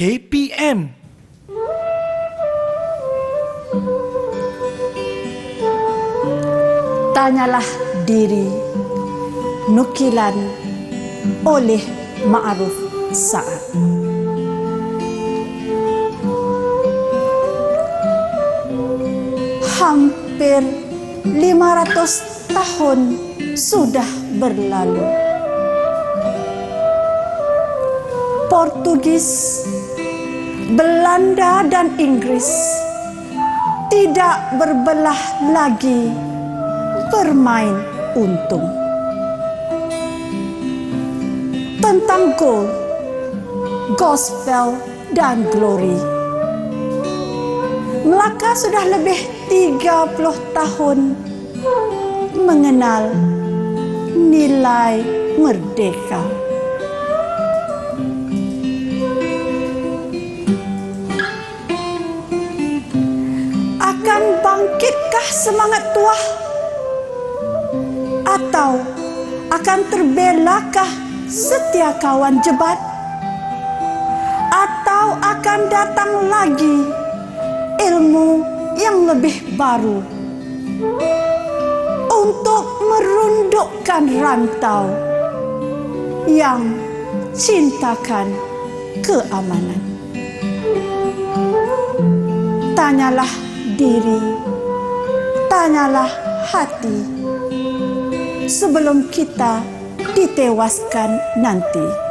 KPM. Tanyalah diri, nukilan oleh Ma'ruf Sa'ad. Hampir 500 tahun sudah berlalu. Portugis, Belanda dan Inggris tidak berbelah lagi bermain untung. Tentang goal, gospel dan glory. Melaka sudah lebih 30 tahun mengenal nilai merdeka. Akan bangkitkah semangat tuah? Atau akan terbelakah setia kawan jebat? Atau akan datang lagi ilmu yang lebih baru untuk merundukkan rantau yang cintakan keamanan? Tanyalah diri, tanyalah hati sebelum kita ditewaskan nanti.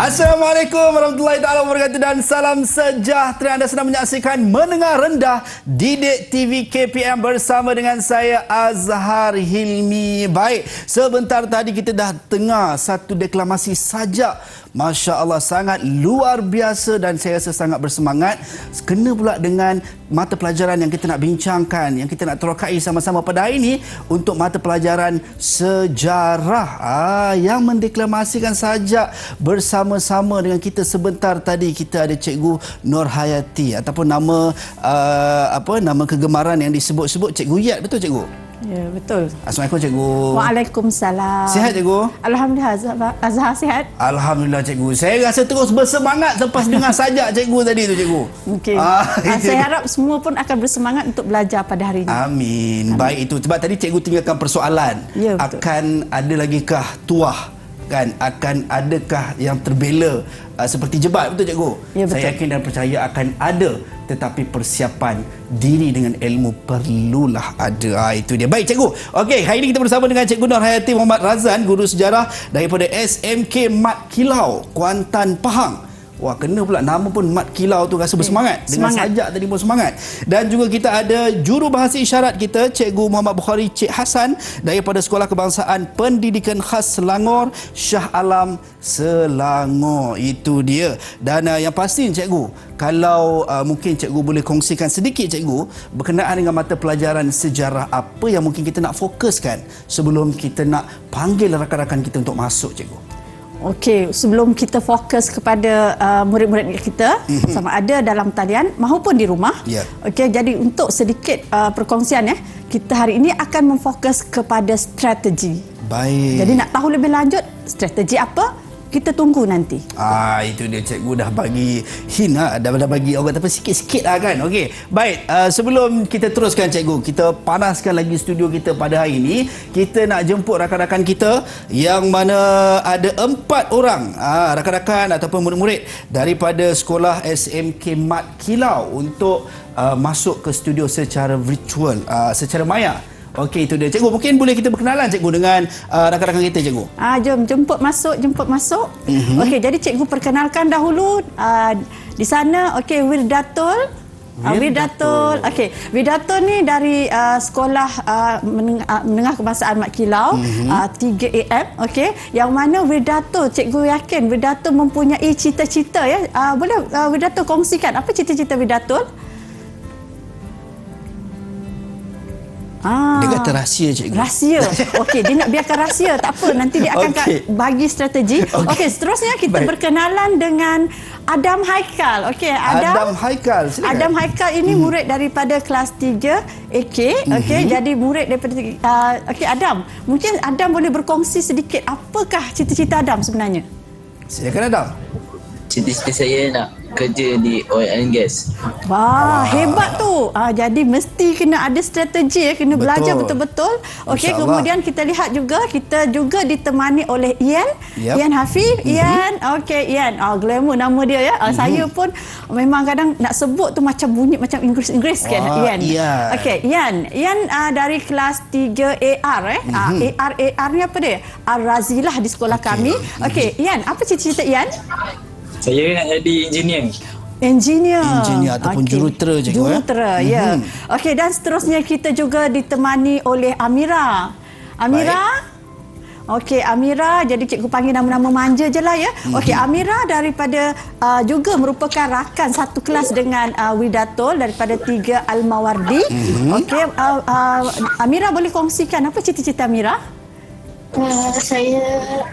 Assalamualaikum warahmatullahi taala wabarakatuh dan salam sejahtera. Anda sedang menyaksikan Mendengar Rendah Didik TV KPM bersama dengan saya Azhar Hilmi. Baik, sebentar tadi kita dah dengar satu deklamasi sajak. Masya Allah, sangat luar biasa dan saya rasa sangat bersemangat. Kena pula dengan mata pelajaran yang kita nak bincangkan, yang kita nak terokai sama-sama pada hari ini untuk mata pelajaran sejarah. Yang mendeklamasikan sajak bersama-sama dengan kita sebentar tadi, kita ada Cikgu Nur Hayati ataupun nama nama kegemaran yang disebut-sebut Cikgu Yat. Betul Cikgu? Ya, betul. Assalamualaikum Cikgu. Waalaikumsalam. Sihat Cikgu? Alhamdulillah, Azhar sihat. Alhamdulillah Cikgu. Saya rasa terus bersemangat selepas dengar sajak Cikgu tadi tu Cikgu. Okey. Saya harap semua pun akan bersemangat untuk belajar pada hari ini. Amin. Baik, itu sebab tadi Cikgu tinggalkan persoalan. Ya, betul. Akan ada lagikah tuah? Kan, akan adakah yang terbela seperti jebat? Betul Cikgu? Ya, betul. Saya yakin dan percaya akan ada, tetapi persiapan diri dengan ilmu perlulah ada. Itu dia. Baik Cikgu. Okey, hari ini kita bersama dengan Cikgu Nur Hayati Muhammad Razan, guru sejarah daripada SMK Mat Kilau, Kuantan, Pahang. Wah, kena pula nama pun Mat Kilau tu rasa bersemangat. Dengan sajak tadi pun semangat. Dan juga kita ada jurubahasa isyarat kita, Cikgu Muhammad Bukhari Cik Hassan daripada Sekolah Kebangsaan Pendidikan Khas Selangor, Shah Alam, Selangor. Itu dia. Dan yang pasti Cikgu, kalau mungkin Cikgu boleh kongsikan sedikit Cikgu berkenaan dengan mata pelajaran sejarah, apa yang mungkin kita nak fokuskan sebelum kita nak panggil rakan-rakan kita untuk masuk Cikgu. Okey, sebelum kita fokus kepada murid-murid kita sama ada dalam talian maupun di rumah. Yeah. Okey, jadi untuk sedikit perkongsian kita hari ini akan memfokus kepada strategi. Baik. Jadi nak tahu lebih lanjut strategi apa? Kita tunggu nanti. Itu dia Cikgu dah bagi hint dah bagi orang kata sikit-sikit kan. Okey. Baik, sebelum kita teruskan Cikgu, kita panaskan lagi studio kita pada hari ini. Kita nak jemput rakan-rakan kita yang mana ada 4 orang rakan-rakan ataupun murid-murid daripada sekolah SMK Mat Kilau untuk masuk ke studio secara virtual, secara maya. Okey, itu dia. Cikgu, mungkin boleh kita berkenalan Cikgu dengan rakan-rakan kita Cikgu. Jom jemput masuk. Okey, jadi Cikgu perkenalkan dahulu di sana. Okey, Wirdatul Wirdatul. Okey, Wirdatul ni dari sekolah menengah kebangsaan Mat Kilau 3 AM, okey. Yang mana Wirdatul, cikgu yakin Wirdatul mempunyai cita-cita ya. Boleh Wirdatul kongsikan apa cita-cita Wirdatul? Dia kata rahsia, cikgu. Rahsia. Okey, dia nak biarkan rahsia. Tak apa, nanti dia akan bagi strategi. Okey, seterusnya kita berkenalan dengan Adam Haikal. Okey, Adam Haikal. Silakan. Adam Haikal ini murid daripada kelas 3 AK. Okey, jadi murid daripada okey, Adam. Mungkin Adam boleh berkongsi sedikit apakah cita-cita Adam sebenarnya? Silakan Adam. Cita-cita saya nak kerja di oil and gas. Wah, hebat tu. Jadi mesti kena ada strategi ya, kena belajar betul-betul. Okey, kemudian kita lihat juga, kita juga ditemani oleh Ian. Ian Hafif. Ian, okey Ian. Glamour nama dia ya. Saya pun memang kadang nak sebut tu macam bunyi macam Inggeris kan Ian. Okey, Ian. Ian dari kelas 3 AR AR ni apa dia? Ar-Razilah di sekolah kami. Okey, Ian, apa cita-cita Ian? Saya nak jadi engineer ataupun jurutera, cikgu. Jurutera, ya. Okey, dan seterusnya kita juga ditemani oleh Amira. Okey, Amira, jadi cikgu panggil nama-nama manja je lah ya. Okey, Amira daripada juga merupakan rakan satu kelas dengan Wirdatul daripada 3 Al-Mawardi. Okey, Amira boleh kongsikan apa cita-cita Amira? Saya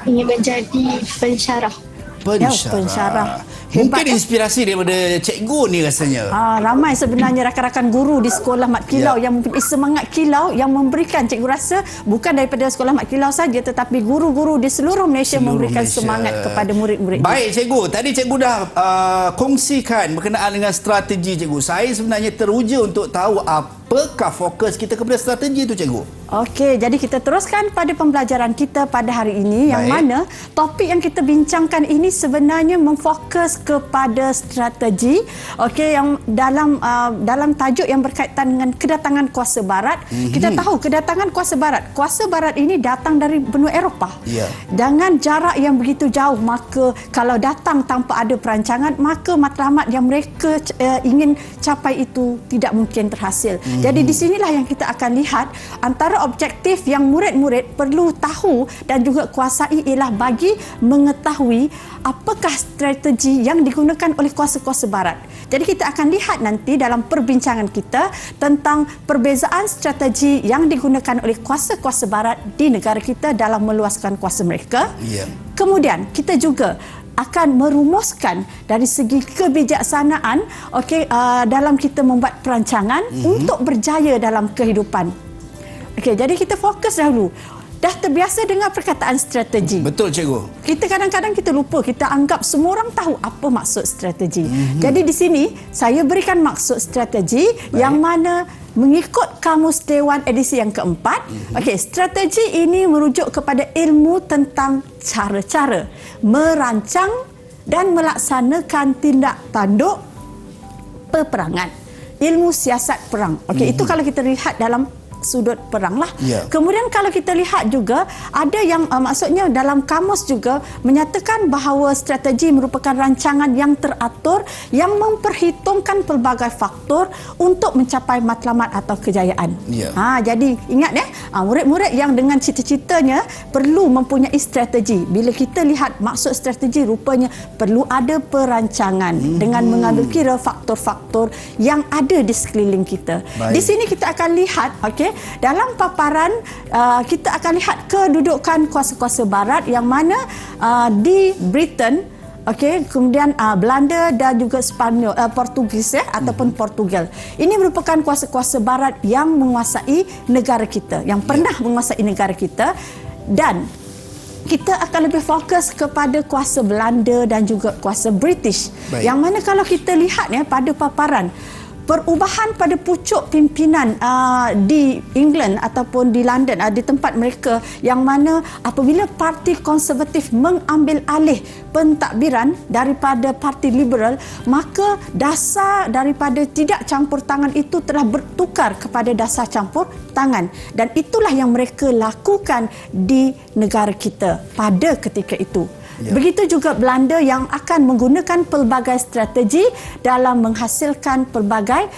ingin menjadi pensyarah. Pensyarah. Mungkin inspirasi daripada cikgu ni rasanya. Ramai sebenarnya rakan-rakan guru di sekolah Mat Kilau yang mempunyai semangat kilau yang memberikan, cikgu rasa bukan daripada sekolah Mat Kilau saja tetapi guru-guru di seluruh Malaysia memberikan semangat kepada murid-murid. Baik cikgu, tadi cikgu dah kongsikan berkenaan dengan strategi cikgu. Saya sebenarnya teruja untuk tahu apakah fokus kita kepada strategi itu cikgu. Okey, jadi kita teruskan pada pembelajaran kita pada hari ini. Yang mana topik yang kita bincangkan ini sebenarnya memfokus kepada strategi. Okey, yang dalam tajuk yang berkaitan dengan kedatangan kuasa barat. Kita tahu kedatangan kuasa barat. Kuasa barat ini datang dari benua Eropah. Dengan jarak yang begitu jauh, maka kalau datang tanpa ada perancangan, maka matlamat yang mereka ingin capai itu tidak mungkin terhasil. Jadi di sinilah yang kita akan lihat antara objektif yang murid-murid perlu tahu dan juga kuasai ialah bagi mengetahui apakah strategi yang digunakan oleh kuasa-kuasa barat. Jadi kita akan lihat nanti dalam perbincangan kita tentang perbezaan strategi yang digunakan oleh kuasa-kuasa barat di negara kita dalam meluaskan kuasa mereka. Kemudian kita juga akan merumuskan dari segi kebijaksanaan dalam kita membuat perancangan untuk berjaya dalam kehidupan. Okey, jadi kita fokus dahulu. Dah terbiasa dengan perkataan strategi. Betul cikgu. Kita kadang-kadang kita lupa, kita anggap semua orang tahu apa maksud strategi. Jadi di sini saya berikan maksud strategi yang mana mengikut Kamus Dewan edisi yang keempat. Okey, strategi ini merujuk kepada ilmu tentang cara-cara merancang dan melaksanakan tindak tanduk peperangan. Ilmu siasat perang. Okey, itu kalau kita lihat dalam sudut perang lah. Kemudian kalau kita lihat juga ada yang maksudnya dalam kamus juga menyatakan bahawa strategi merupakan rancangan yang teratur yang memperhitungkan pelbagai faktor untuk mencapai matlamat atau kejayaan. Jadi ingat ya, murid-murid yang dengan cita-citanya perlu mempunyai strategi. Bila kita lihat maksud strategi, rupanya perlu ada perancangan dengan mengambil kira faktor-faktor yang ada di sekeliling kita. Di sini kita akan lihat dalam paparan kita akan lihat kedudukan kuasa-kuasa barat yang mana di Britain, kemudian Belanda dan juga Spanyol, Portugis ataupun Portugal. Ini merupakan kuasa-kuasa barat yang menguasai negara kita, yang pernah menguasai negara kita, dan kita akan lebih fokus kepada kuasa Belanda dan juga kuasa British. Yang mana kalau kita lihat pada paparan perubahan pada pucuk pimpinan di England ataupun di London, di tempat mereka, yang mana apabila Parti Konservatif mengambil alih pentadbiran daripada Parti Liberal, maka dasar daripada tidak campur tangan itu telah bertukar kepada dasar campur tangan, dan itulah yang mereka lakukan di negara kita pada ketika itu. Ya. Begitu juga Belanda yang akan menggunakan pelbagai strategi dalam menghasilkan pelbagai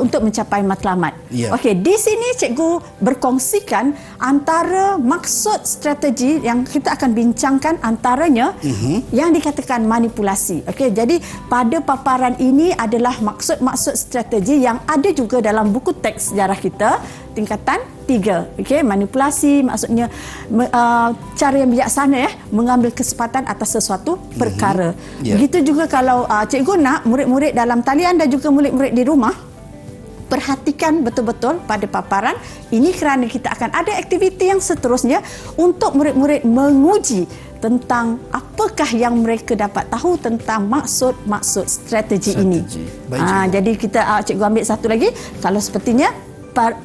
untuk mencapai matlamat. Ya. Okey, di sini cikgu berkongsikan antara maksud strategi yang kita akan bincangkan antaranya yang dikatakan manipulasi. Okey, jadi pada paparan ini adalah maksud-maksud strategi yang ada juga dalam buku teks sejarah kita tingkatan 3. Okey, manipulasi maksudnya cara yang bijaksana mengambil kesempatan atas sesuatu perkara. Ya. Begitu juga kalau cikgu nak murid-murid dalam talian dan juga murid-murid di rumah perhatikan betul-betul pada paparan ini kerana kita akan ada aktiviti yang seterusnya untuk murid-murid menguji tentang apakah yang mereka dapat tahu tentang maksud-maksud strategi ini. Baik, Jadi kita cikgu ambil satu lagi kalau sepertinya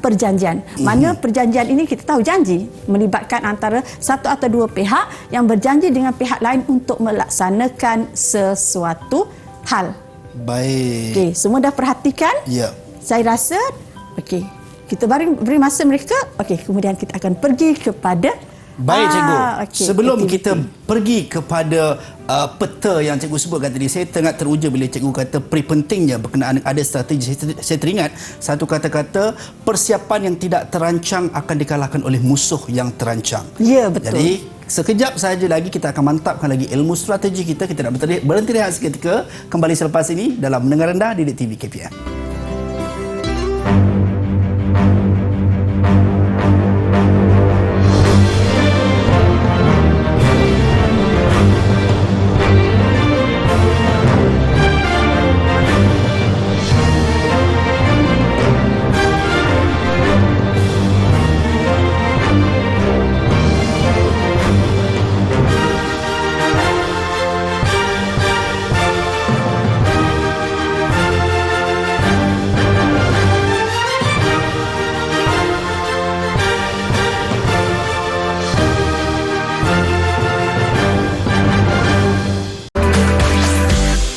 perjanjian. Mana perjanjian ini kita tahu janji melibatkan antara satu atau dua pihak yang berjanji dengan pihak lain untuk melaksanakan sesuatu hal. Baik. Okey, semua dah perhatikan? Ya. Saya rasa okey. Kita beri masa mereka. Okey, kemudian kita akan pergi kepada Baik cikgu, okey, sebelum aktiviti. kita pergi kepada peta yang cikgu sebutkan tadi, saya tengah teruja bila cikgu kata pentingnya berkenaan ada strategi. Saya teringat satu kata-kata, persiapan yang tidak terancang akan dikalahkan oleh musuh yang terancang. Ya, betul. Jadi sekejap saja lagi kita akan mantapkan lagi ilmu strategi kita. Kita nak berhenti rehat seketika, kembali selepas ini dalam Mendengar Rendah Didik TV KPM.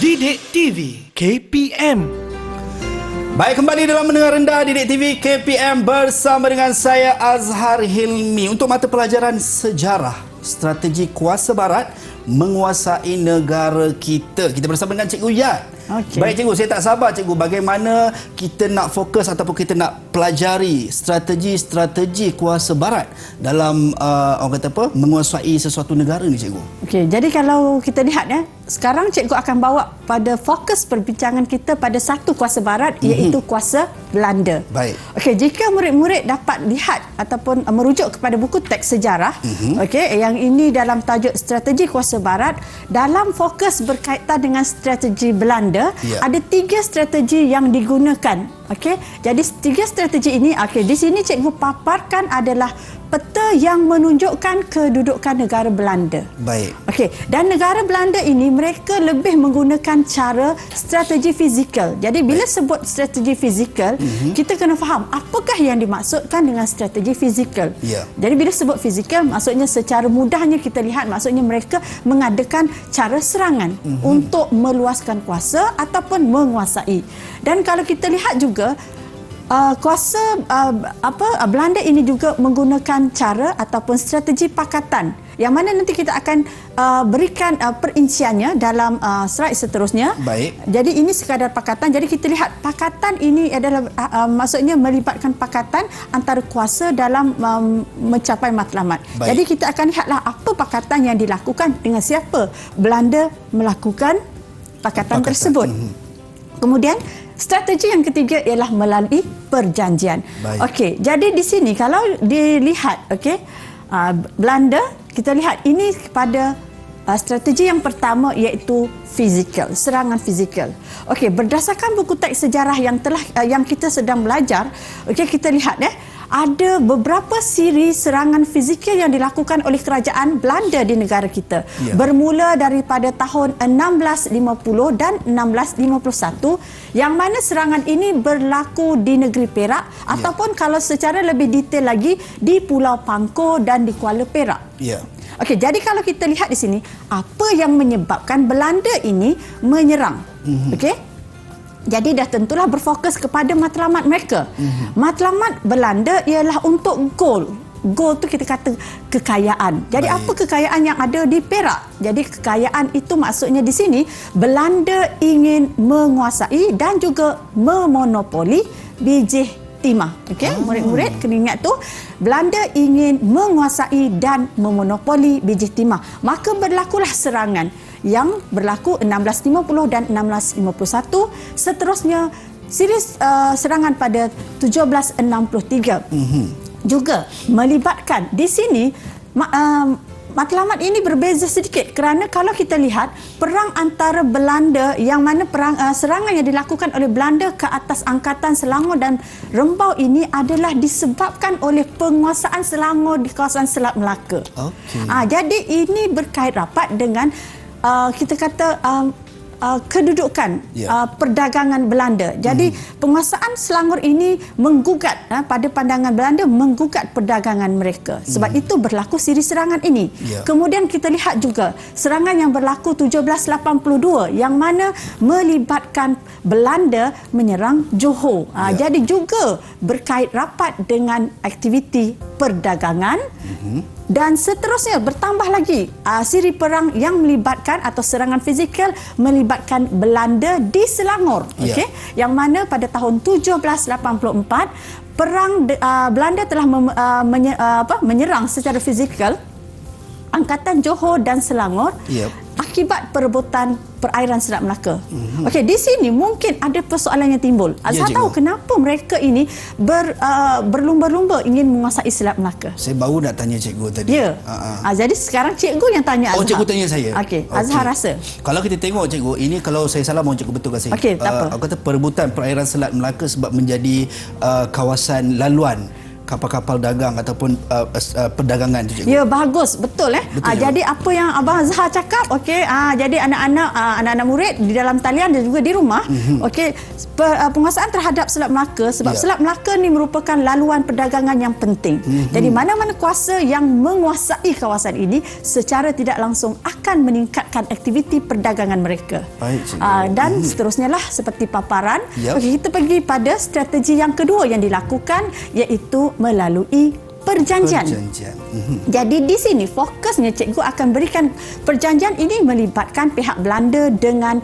Didik TV KPM. Baik, kembali dalam Mendengar Rendah Didik TV KPM bersama dengan saya Azhar Hilmi untuk mata pelajaran sejarah strategi kuasa barat menguasai negara kita. Kita bersama dengan Cikgu Yat. Okey. Baik cikgu, saya tak sabar cikgu, bagaimana kita nak fokus ataupun kita nak pelajari strategi-strategi kuasa barat dalam orang kata apa, menguasai sesuatu negara ni cikgu. Okey, jadi kalau kita lihat sekarang cikgu akan bawa pada fokus perbincangan kita pada satu kuasa barat iaitu kuasa Belanda. Baik. Okey, jika murid-murid dapat lihat ataupun merujuk kepada buku teks sejarah, okey, yang ini dalam tajuk strategi kuasa barat, dalam fokus berkaitan dengan strategi Belanda, ada 3 strategi yang digunakan. Okey, jadi 3 strategi ini, okey, di sini cikgu paparkan adalah peta yang menunjukkan kedudukan negara Belanda. Baik. Okey, dan negara Belanda ini mereka lebih menggunakan cara strategi fizikal. Jadi bila sebut strategi fizikal, kita kena faham apakah yang dimaksudkan dengan strategi fizikal. Ya. Jadi bila sebut fizikal, maksudnya secara mudahnya kita lihat, maksudnya mereka mengadakan cara serangan untuk meluaskan kuasa ataupun menguasai. Dan kalau kita lihat juga kuasa Belanda ini juga menggunakan cara ataupun strategi pakatan yang mana nanti kita akan berikan perinciannya dalam slide seterusnya. Baik. Jadi ini sekadar pakatan. Jadi kita lihat pakatan ini adalah maksudnya melibatkan pakatan antara kuasa dalam mencapai matlamat. Baik. Jadi kita akan lihatlah apa pakatan yang dilakukan dengan siapa Belanda melakukan pakatan tersebut. Kemudian strategi yang ketiga ialah melalui perjanjian. Okey, jadi di sini kalau dilihat, okey, Belanda, kita lihat ini pada strategi yang pertama iaitu fizikal, serangan fizikal. Okey, berdasarkan buku teks sejarah yang kita sedang belajar, okey, kita lihat ada beberapa siri serangan fizikal yang dilakukan oleh kerajaan Belanda di negara kita. Ya. Bermula daripada tahun 1650 dan 1651 yang mana serangan ini berlaku di negeri Perak ataupun kalau secara lebih detail lagi di Pulau Pangkor dan di Kuala Perak. Ya. Okey, jadi kalau kita lihat di sini apa yang menyebabkan Belanda ini menyerang. Okey? Jadi dah tentulah berfokus kepada matlamat mereka. Matlamat Belanda ialah untuk gold. gold tu kita kata kekayaan. Jadi Baik. apa kekayaan yang ada di Perak? Jadi kekayaan itu maksudnya di sini Belanda ingin menguasai dan juga memonopoli biji timah. Okey, murid-murid kena ingat tu, Belanda ingin menguasai dan memonopoli biji timah. Maka berlakulah serangan yang berlaku 1650 dan 1651. Seterusnya series serangan pada 1763 juga melibatkan di sini matlamat ini berbeza sedikit kerana kalau kita lihat perang antara Belanda yang mana serangan yang dilakukan oleh Belanda ke atas angkatan Selangor dan Rembau ini adalah disebabkan oleh penguasaan Selangor di kawasan Selat Melaka. Jadi ini berkait rapat dengan kita kata kedudukan perdagangan Belanda. Jadi penguasaan Selangor ini menggugat pada pandangan Belanda menggugat perdagangan mereka. Sebab itu berlaku siri serangan ini. Kemudian kita lihat juga serangan yang berlaku 1782 yang mana melibatkan Belanda menyerang Johor. Jadi juga berkait rapat dengan aktiviti perdagangan. Dan seterusnya bertambah lagi siri perang yang melibatkan atau serangan fizikal melibatkan Belanda di Selangor. Okey, yang mana pada tahun 1784 perang Belanda telah menyerang secara fizikal angkatan Johor dan Selangor akibat perebutan perairan Selat Melaka. Okey, di sini mungkin ada persoalan yang timbul. Azhar tahu kenapa mereka ini berlumba-lumba ingin menguasai Selat Melaka? Saya baru nak tanya cikgu tadi. Jadi sekarang cikgu yang tanya Azhar. Cikgu tanya saya. Okey, Azhar rasa. Kalau kita tengok cikgu, ini kalau saya salah mohon cikgu betulkan saya. Okey, tak apa. Aku kata perebutan perairan Selat Melaka sebab menjadi kawasan laluan kapal-kapal dagang ataupun perdagangan tu, cikgu. Ya, bagus, betul Betul, jadi apa yang Abang Azhar cakap, okey, jadi anak-anak murid di dalam talian dan juga di rumah, okey, penguasaan terhadap Selat Melaka sebab Selat Melaka ni merupakan laluan perdagangan yang penting. Jadi mana-mana kuasa yang menguasai kawasan ini secara tidak langsung akan meningkatkan aktiviti perdagangan mereka. Baik, cikgu. Dan seterusnya lah seperti paparan. Okey, kita pergi pada strategi yang kedua yang dilakukan iaitu melalui perjanjian. Jadi di sini fokusnya cikgu akan berikan perjanjian ini melibatkan pihak Belanda dengan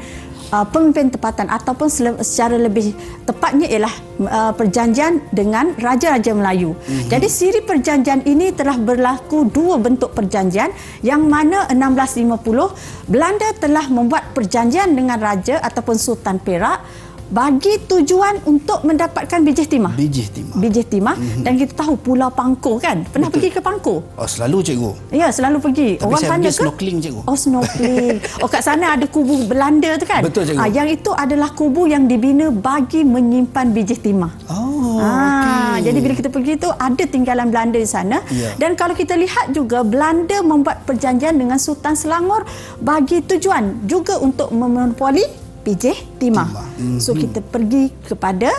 pemimpin tempatan ataupun secara lebih tepatnya ialah perjanjian dengan Raja-Raja Melayu. Jadi siri perjanjian ini telah berlaku dua bentuk perjanjian yang mana 1650 Belanda telah membuat perjanjian dengan Raja ataupun Sultan Perak bagi tujuan untuk mendapatkan bijih timah. Bijih timah. Dan kita tahu Pulau Pangkor kan? Pernah pergi ke Pangkor? Selalu, cikgu. Ya, selalu pergi. Tapi orang saya tanya pergi ke? snorkeling, cikgu. Snorkeling. Kat sana ada kubu Belanda tu kan? Betul, cikgu. Yang itu adalah kubu yang dibina bagi menyimpan bijih timah. Okay. Jadi bila kita pergi tu ada tinggalan Belanda di sana. Dan kalau kita lihat juga Belanda membuat perjanjian dengan Sultan Selangor bagi tujuan juga untuk memonopoli bijih timah. So kita pergi kepada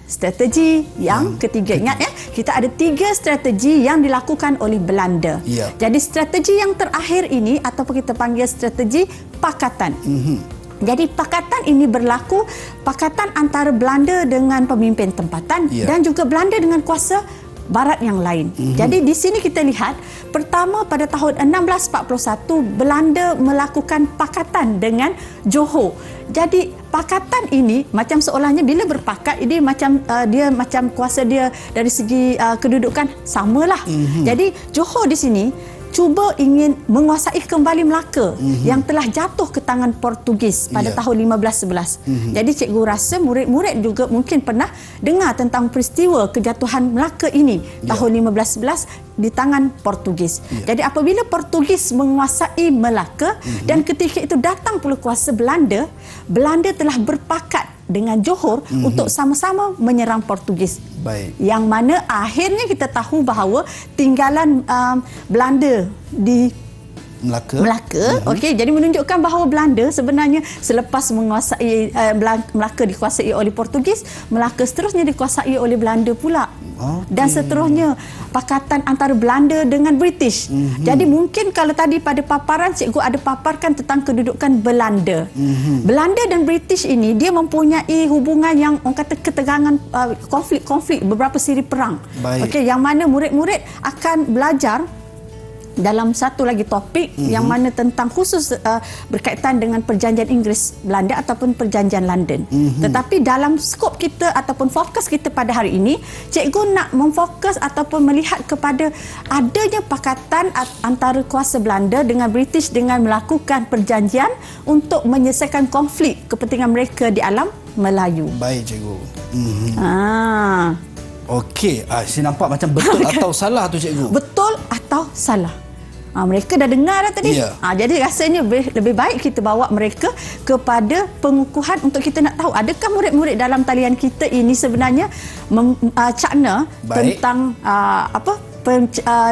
strategi yang ketiga. Ingat kita ada 3 strategi yang dilakukan oleh Belanda. Jadi strategi yang terakhir ini ataupun kita panggil strategi pakatan. Jadi pakatan ini berlaku pakatan antara Belanda dengan pemimpin tempatan dan juga Belanda dengan kuasa barat yang lain. Jadi di sini kita lihat pertama pada tahun 1641 Belanda melakukan pakatan dengan Johor. Jadi pakatan ini macam seolahnya bila berpakat ini macam dia macam kuasa dia dari segi kedudukan samalah. Jadi Johor di sini cuba ingin menguasai kembali Melaka yang telah jatuh ke tangan Portugis pada tahun 1511. Jadi cikgu rasa murid-murid juga mungkin pernah dengar tentang peristiwa kejatuhan Melaka ini tahun 1511 di tangan Portugis. Jadi apabila Portugis menguasai Melaka dan ketika itu datang pula kuasa Belanda, Belanda telah berpakat dengan Johor untuk sama-sama menyerang Portugis. Yang mana akhirnya kita tahu bahawa tinggalan Belanda di Melaka. Okey, jadi menunjukkan bahawa Belanda sebenarnya selepas menguasai Melaka dikuasai oleh Portugis, Melaka seterusnya dikuasai oleh Belanda pula. Dan seterusnya pakatan antara Belanda dengan British. Jadi mungkin kalau tadi pada paparan cikgu ada paparkan tentang kedudukan Belanda. Belanda dan British ini dia mempunyai hubungan yang orang kata ketegangan, konflik-konflik, beberapa siri perang. Okey, yang mana murid-murid akan belajar dalam satu lagi topik yang mana tentang khusus berkaitan dengan perjanjian Inggeris Belanda ataupun perjanjian London. Tetapi dalam skop kita ataupun fokus kita pada hari ini, cikgu nak memfokus ataupun melihat kepada adanya pakatan antara kuasa Belanda dengan British dengan melakukan perjanjian untuk menyelesaikan konflik kepentingan mereka di alam Melayu. Baik cikgu. Okey, saya nampak macam betul atau salah tu cikgu. Betul atau salah? Mereka dah dengar dah tadi. Jadi rasanya lebih baik kita bawa mereka kepada pengukuhan untuk kita nak tahu adakah murid-murid dalam talian kita ini sebenarnya cakna tentang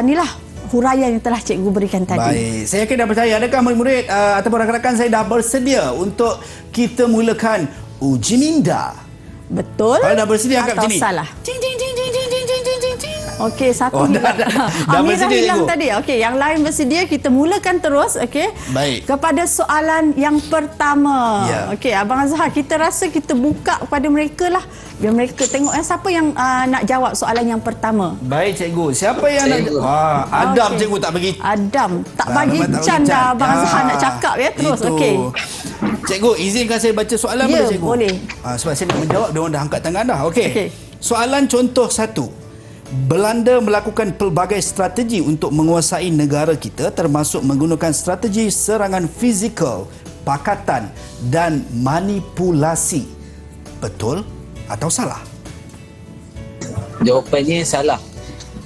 inilah huraian yang telah cikgu berikan tadi. Baik, saya yakin dan percaya adakah murid-murid ataupun rakan-rakan saya dah bersedia untuk kita mulakan uji minda. Betul. Kalau dah bersedia angkat macam ni. Salah. Okey, satu dah Amirah bersedia, hilang cikgu. tadi. Okey, yang lain bersedia, kita mulakan terus. Okey. Baik. Kepada soalan yang pertama. Ya. Okey, Abang Azhar, kita rasa kita buka kepada mereka lah. Biar mereka tengok siapa yang nak jawab soalan yang pertama. Baik cikgu, siapa yang nak Adam Okey. cikgu tak bagi. Adam tak Ah, bagi memang tak bagi can dah can. Abang Azhar nak cakap ya terus. Itu. Okey. Cikgu, izinkan saya baca soalan Ya, boleh cikgu? boleh. Sebab saya nak menjawab, dia orang dah angkat tangan dah. Okey. Okey. Soalan contoh 1. Belanda melakukan pelbagai strategi untuk menguasai negara kita termasuk menggunakan strategi serangan fizikal, pakatan dan manipulasi. Betul atau salah? Jawapannya salah.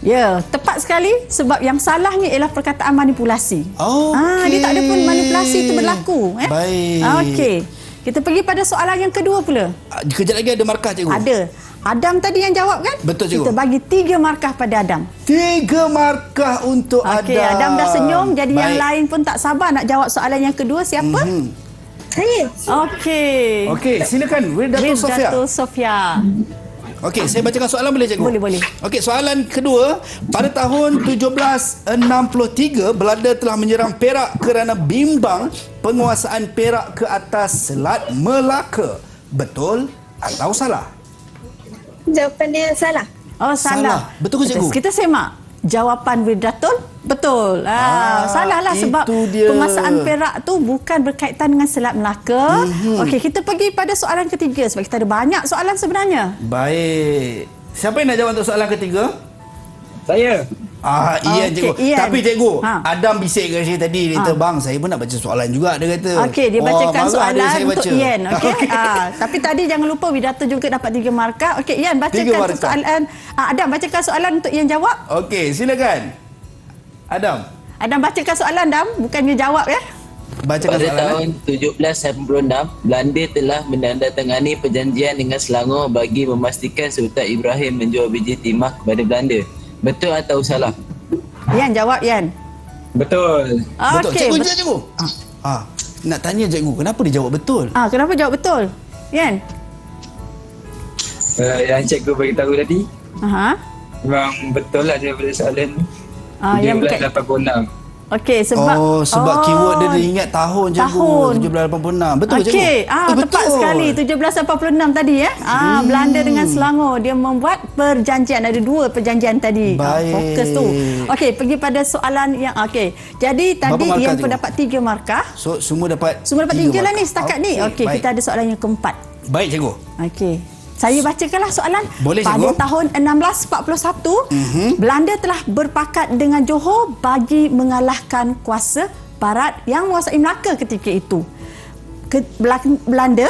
Ya, tepat sekali sebab yang salahnya ialah perkataan manipulasi. Okey. Dia tak ada pun manipulasi itu berlaku. Baik. Okey. Kita pergi pada soalan yang kedua pula. Kejap lagi ada markah cikgu. Ada. Adam tadi yang jawab kan? Betul, cikgu. Kita bagi 3 markah pada Adam. 3 markah untuk Okey, Adam dah senyum. Jadi yang lain pun tak sabar nak jawab soalan yang kedua. Siapa? Saya. Okey. Okey, silakan Wirdatul Sofia. Wirdatul Sofia. Okey, saya bacakan soalan boleh cikgu? Boleh. Okey, soalan kedua. Pada tahun 1763, Belanda telah menyerang Perak kerana bimbang penguasaan Perak ke atas Selat Melaka. Betul atau salah? Jawapannya salah. Oh, salah. Betul ke cikgu? Kita semak. Jawapan Wirdatul betul. Salah lah sebab dia. penguasaan Perak tu bukan berkaitan dengan Selat Melaka. Okey, kita pergi pada soalan ketiga sebab kita ada banyak soalan sebenarnya. Baik. Siapa yang nak jawab untuk soalan ketiga? Saya. Ian cikgu. Ian. Tapi cikgu, Ha. Adam bisik ke saya tadi. Dia kata, bang, saya pun nak baca soalan juga. Dia kata. Okey, dia bacakan marah soalan dia saya untuk baca. Ian. Okey. Tapi tadi jangan lupa Widato juga dapat 3 markah. Okey, Ian 3 bacakan markah. soalan. Adam bacakan soalan untuk Ian jawab. Okey, silakan. Adam, Adam bacakan soalan, Adam. Bukannya jawab ya. bacakan Pada soalan. tahun 1796, Belanda telah menandatangani perjanjian dengan Selangor bagi memastikan Sultan Ibrahim menjual biji timah kepada Belanda. Betul atau salah? Ian jawab, Ian. Betul. Betul. Okey. Cikgu, cikgu. Nak tanya cikgu, kenapa dia jawab betul? Kenapa jawab betul? Ian. Yang cikgu beritahu tadi memang betul lah daripada soalan ni. Yang bukan 1786. Okey, sebab sebab keyword dia ingat tahun cikgu. Tahun. 1786. Betul cikgu? Okey, tepat betul. sekali 1786 tadi ya. Belanda dengan Selangor dia membuat perjanjian, ada 2 perjanjian tadi. Baik. Fokus tu. Okey, pergi pada soalan yang okey. Jadi tadi markah, yang cikgu? dapat 3 markah. So semua dapat Semua dapat 3 lah ni markah. setakat ni. Okey, baik. kita ada soalan yang keempat. Baik cikgu. Okey. Saya bacakanlah soalan. Boleh, Pada cikgu. tahun 1641, Belanda telah berpakat dengan Johor bagi mengalahkan kuasa Barat yang menguasai Melaka ketika itu. Belanda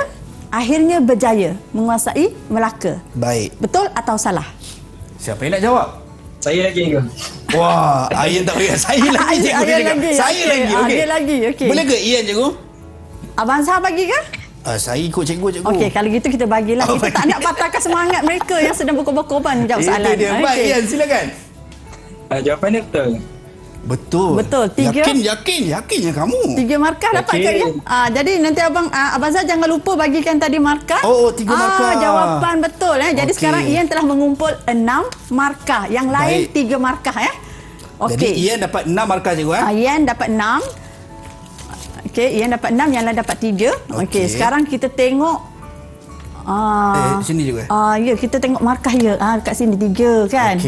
akhirnya berjaya menguasai Melaka. Baik. Betul atau salah? Siapa yang nak jawab? Saya lagi ke? Wah, Ian tak boleh. Saya lagi cikgu. Dia cakap. Saya Okey. lagi. Okey. Dia lagi. Okey. Boleh ke Ian cikgu? Abang Zahar bagi ke? Saya ikut cikgu. Okey, kalau gitu kita bagilah. Kita tak nak patahkan semangat mereka yang sedang berkorban-korban jawab soalan. Itu dia. Baik, Ian silakan. Jawapan dia betul. Betul. Betul. 3 Yakinnya kamu. 3 markah dapat ke ya? Jadi nanti Abang Zah jangan lupa bagikan tadi markah. 3 markah. Jawapan betul Jadi sekarang Ian telah mengumpul 6 markah. Yang lain 3 markah Jadi Ian dapat 6 markah cikgu Ian dapat 6. Ian dapat 6, yang lain dapat 3. Okey, sekarang kita tengok sini juga. Ya, kita tengok markah kat sini 3 kan.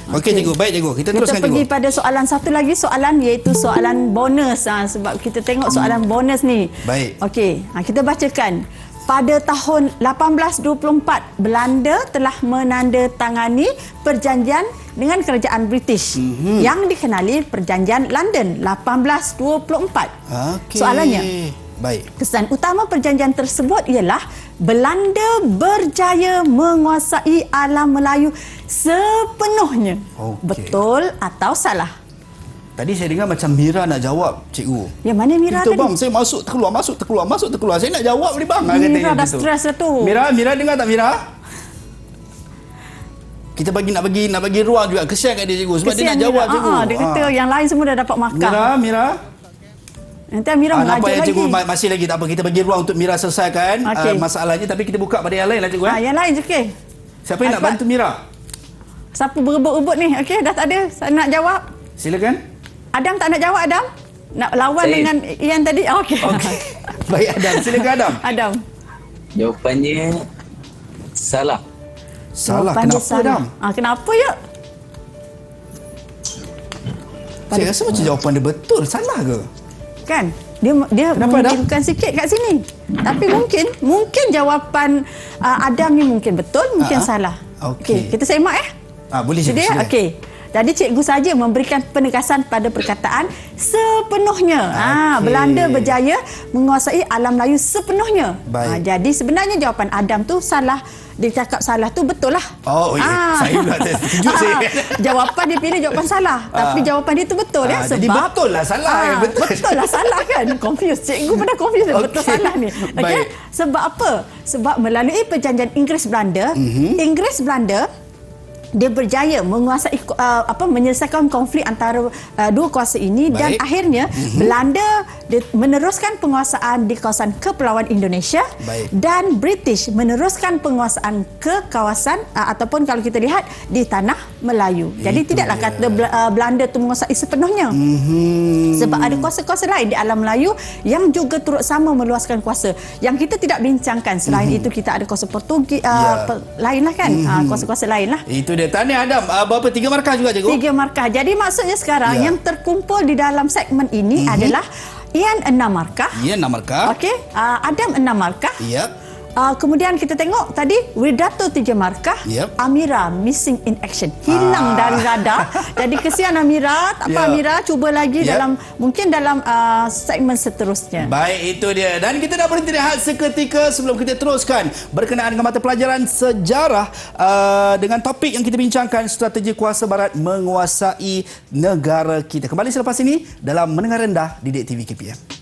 Okey cikgu, baik cikgu. Kita teruskan cikgu. Kita pergi pada soalan satu lagi, soalan iaitu soalan bonus sebab kita tengok soalan bonus ni. Baik. Okey, kita bacakan. Pada tahun 1824, Belanda telah menandatangani perjanjian dengan kerajaan British yang dikenali Perjanjian London 1824. Soalannya, baik. Kesan utama perjanjian tersebut ialah Belanda berjaya menguasai alam Melayu sepenuhnya. Betul atau salah? Tadi saya dengar macam Mira nak jawab, cikgu. Yang mana Mira itu, tadi? Bang, saya masuk terkeluar. Saya nak jawab ni bang. Mira dah stres dah tu. Mira dengar tak Mira? Kita nak bagi ruang juga, kesian kat dia cikgu sebab dia nak jawab cikgu. Dia kata yang lain semua dah dapat markah. Mira. Nanti Mira mengajar lagi. Cikgu masih lagi tak apa, kita bagi ruang untuk Mira selesaikan masalahnya, tapi kita buka pada yang lain lah cikgu. Yang lain je okey. Siapa yang nak bantu Mira? Siapa berebut-rebut ni? Okey, dah tak ada. Saya nak jawab. Silakan. Adam tak nak jawab, Adam? Nak lawan dengan Ian tadi? Okey. Baik Adam, silakan Adam. Adam. Jawapannya salah. Salah. Jawapannya Kenapa Adam? Kenapa ya? Saya rasa macam jawapan dia betul. Salah ke? Kan? Dia membingungkan sikit kat sini. Tapi mungkin jawapan Adam ni mungkin betul, mungkin salah. Okey, kita semak boleh cikgu. Sedia? Okey. Jadi cikgu saja memberikan penegasan pada perkataan sepenuhnya. Belanda berjaya menguasai alam Melayu sepenuhnya. Jadi sebenarnya jawapan Adam tu salah. Dia cakap salah tu betul lah. Saya pula terkejut saya. Jawapan dia pilih jawapan salah. Tapi jawapan dia tu betul sebab jadi betul lah salah. Betul lah salah kan. Confused. Cikgu pada confused betul salah ni. Okay? Sebab apa? Sebab melalui perjanjian Inggeris Belanda, dia berjaya menguasai menyelesaikan konflik antara dua kuasa ini. Dan akhirnya Belanda meneruskan penguasaan di kawasan Kepulauan Indonesia. Dan British meneruskan penguasaan ke kawasan ataupun kalau kita lihat di tanah Melayu. Jadi tidaklah kata Belanda tu menguasai sepenuhnya. Sebab ada kuasa-kuasa lain di alam Melayu yang juga turut sama meluaskan kuasa. Yang kita tidak bincangkan. Selain itu kita ada kuasa Portugis lain lah kan. Kuasa-kuasa lain lah. Itu dia. Tahniah Adam. Berapa? 3 markah juga cikgu? 3 markah. Jadi maksudnya sekarang yang terkumpul di dalam segmen ini adalah Ian 6 markah. Ian 6 markah. Okey. Adam 6 markah. Kemudian kita tengok tadi Widato 3 markah. Amira missing in action, hilang dari radar. Jadi kesian Amira. Tak apa Amira, cuba lagi mungkin dalam segmen seterusnya. Baik, itu dia. Dan kita dah berhenti rehat seketika sebelum kita teruskan berkenaan dengan mata pelajaran sejarah dengan topik yang kita bincangkan, strategi kuasa barat menguasai negara kita. Kembali selepas ini dalam Mendengar Rendah di Didik TV KPM.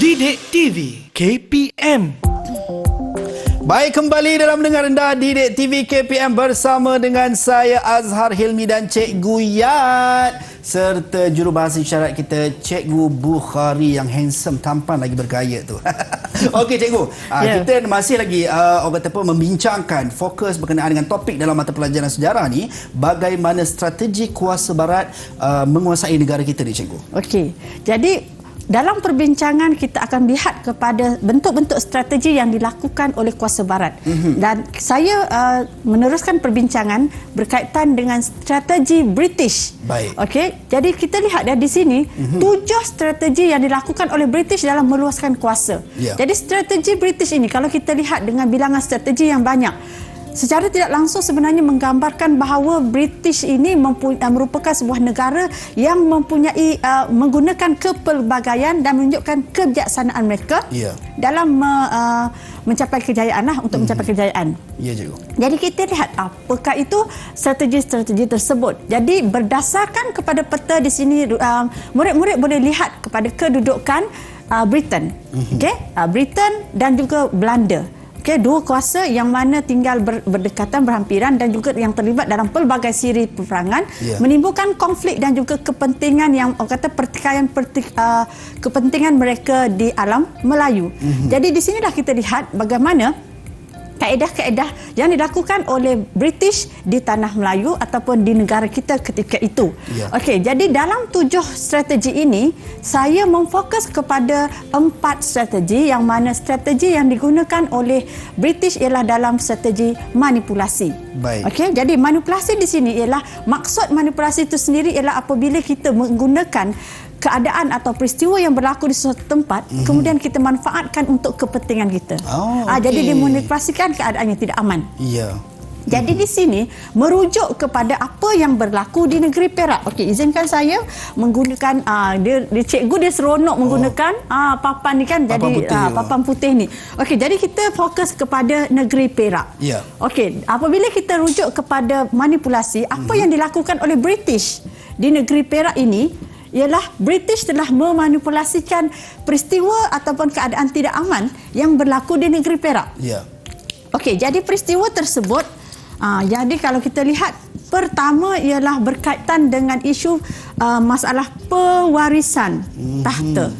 Didik TV KPM. Baik, kembali dalam Mendengar Rendah Didik TV KPM bersama dengan saya Azhar Hilmi dan Cikgu Yat serta jurubahasa isyarat kita Cikgu Bukhari yang handsome, tampan lagi bergaya tu. Okey cikgu, kita masih lagi membincangkan fokus berkenaan dengan topik dalam mata pelajaran sejarah ni, bagaimana strategi kuasa barat menguasai negara kita ni cikgu. Okey. Jadi dalam perbincangan kita akan lihat kepada bentuk-bentuk strategi yang dilakukan oleh kuasa barat. Dan saya meneruskan perbincangan berkaitan dengan strategi British. Baik. Okey, jadi kita lihat di sini 7 strategi yang dilakukan oleh British dalam meluaskan kuasa. Ya. Jadi strategi British ini kalau kita lihat dengan bilangan strategi yang banyak, secara tidak langsung sebenarnya menggambarkan bahawa British ini merupakan sebuah negara yang mempunyai menggunakan kepelbagaian dan menunjukkan kebijaksanaan mereka dalam mencapai kejayaan untuk mencapai kejayaan. Ya, cikgu. Jadi kita lihat apakah itu strategi-strategi tersebut. Jadi berdasarkan kepada peta di sini, murid-murid boleh lihat kepada kedudukan Britain, Britain dan juga Belanda. Dua kuasa yang mana tinggal berdekatan, berhampiran dan juga yang terlibat dalam pelbagai siri peperangan, menimbulkan konflik dan juga kepentingan yang orang kata kepentingan mereka di alam Melayu. Jadi di sinilah kita lihat bagaimana kaedah-kaedah yang dilakukan oleh British di tanah Melayu ataupun di negara kita ketika itu. Okey, jadi dalam 7 strategi ini saya memfokus kepada 4 strategi, yang mana strategi yang digunakan oleh British ialah dalam strategi manipulasi. Baik. Okey, jadi manipulasi di sini ialah, maksud manipulasi itu sendiri ialah apabila kita menggunakan keadaan atau peristiwa yang berlaku di suatu tempat, kemudian kita manfaatkan untuk kepentingan kita. Jadi dimanipulasikan keadaan yang tidak aman. Ya. Jadi di sini merujuk kepada apa yang berlaku di negeri Perak. Okey, izinkan saya menggunakan dia cikgu dia seronok menggunakan papan ni kan, Papan jadi putih, papan putih ni. Okey, jadi kita fokus kepada negeri Perak. Ya. Okey, apabila kita rujuk kepada manipulasi, apa yang dilakukan oleh British di negeri Perak ini ialah British telah memanipulasikan peristiwa ataupun keadaan tidak aman yang berlaku di negeri Perak. Ya. Okey, jadi peristiwa tersebut, jadi kalau kita lihat, pertama ialah berkaitan dengan isu masalah pewarisan tahta.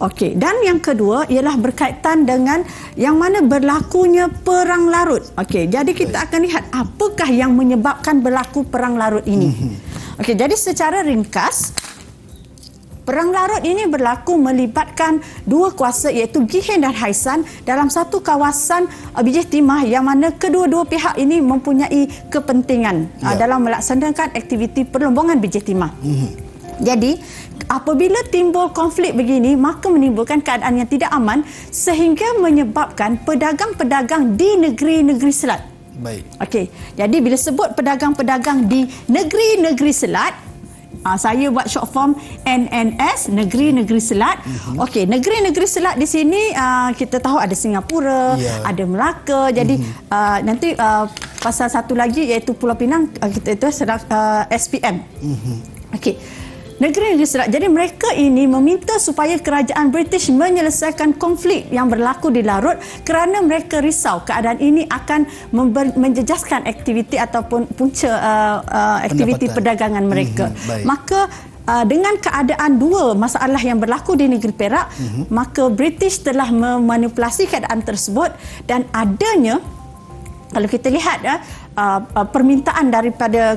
Okey, dan yang kedua ialah berkaitan dengan yang mana berlakunya perang larut. Okey, jadi kita akan lihat apakah yang menyebabkan berlaku perang larut ini. Okey, jadi secara ringkas, perang larut ini berlaku melibatkan dua kuasa iaitu Gihin dan Haisan dalam satu kawasan Bijih Timah, yang mana kedua-dua pihak ini mempunyai kepentingan dalam melaksanakan aktiviti perlombongan Bijih Timah. Jadi apabila timbul konflik begini, maka menimbulkan keadaan yang tidak aman sehingga menyebabkan pedagang-pedagang di negeri-negeri selat. Baik. Okey, jadi bila sebut pedagang-pedagang di negeri-negeri selat, saya buat short form NNS, negeri-negeri selat. Okey, negeri-negeri selat di sini kita tahu ada Singapura, ada Melaka. Jadi nanti pasal satu lagi iaitu Pulau Pinang, kita itu SPM. Okey. Negeri-negeri selat. Jadi mereka ini meminta supaya kerajaan British menyelesaikan konflik yang berlaku di Larut kerana mereka risau keadaan ini akan menjejaskan aktiviti ataupun punca aktiviti perdagangan mereka. Maka dengan keadaan dua masalah yang berlaku di negeri Perak, maka British telah memanipulasi keadaan tersebut, dan adanya, kalau kita lihat permintaan daripada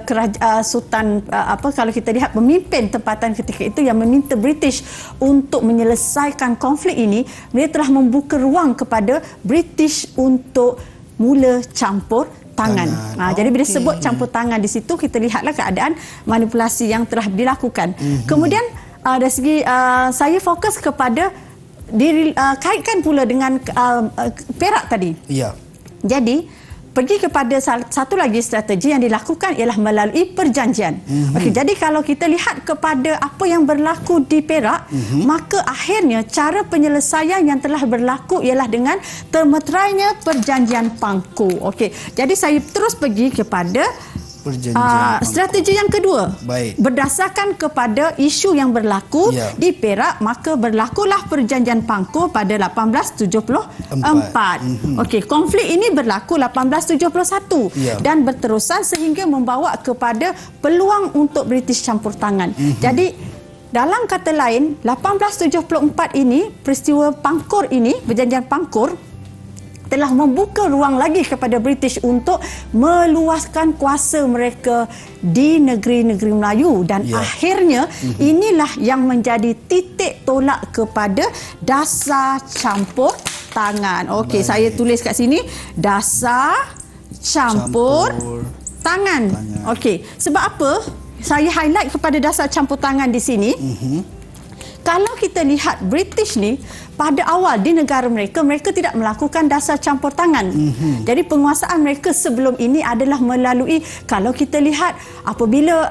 Sultan kalau kita lihat pemimpin tempatan ketika itu yang meminta British untuk menyelesaikan konflik ini, dia telah membuka ruang kepada British untuk mula campur tangan. Jadi bila sebut campur tangan di situ, kita lihatlah keadaan manipulasi yang telah dilakukan. Kemudian dari segi saya fokus kepada kaitkan pula dengan Perak tadi. Ya. Jadi pergi kepada satu lagi strategi yang dilakukan ialah melalui perjanjian. Okey, jadi kalau kita lihat kepada apa yang berlaku di Perak, maka akhirnya cara penyelesaian yang telah berlaku ialah dengan termeterainya perjanjian Pangku. Okey, jadi saya terus pergi kepada strategi yang kedua. Baik. Berdasarkan kepada isu yang berlaku di Perak, maka berlakulah perjanjian Pangku pada 1874. Okey, konflik ini berlaku 1871 dan berterusan sehingga membawa kepada peluang untuk British campur tangan. Jadi dalam kata lain, 1874 ini, peristiwa Pangkur ini, perjanjian Pangkur, telah membuka ruang lagi kepada British untuk meluaskan kuasa mereka di negeri-negeri Melayu dan akhirnya inilah yang menjadi titik tolak kepada dasar campur tangan. Okey, saya tulis kat sini dasar campur tangan. Okey, sebab apa saya highlight kepada dasar campur tangan di sini? Kalau kita lihat British ni pada awal di negara mereka, mereka tidak melakukan dasar campur tangan. Jadi penguasaan mereka sebelum ini adalah melalui, kalau kita lihat apabila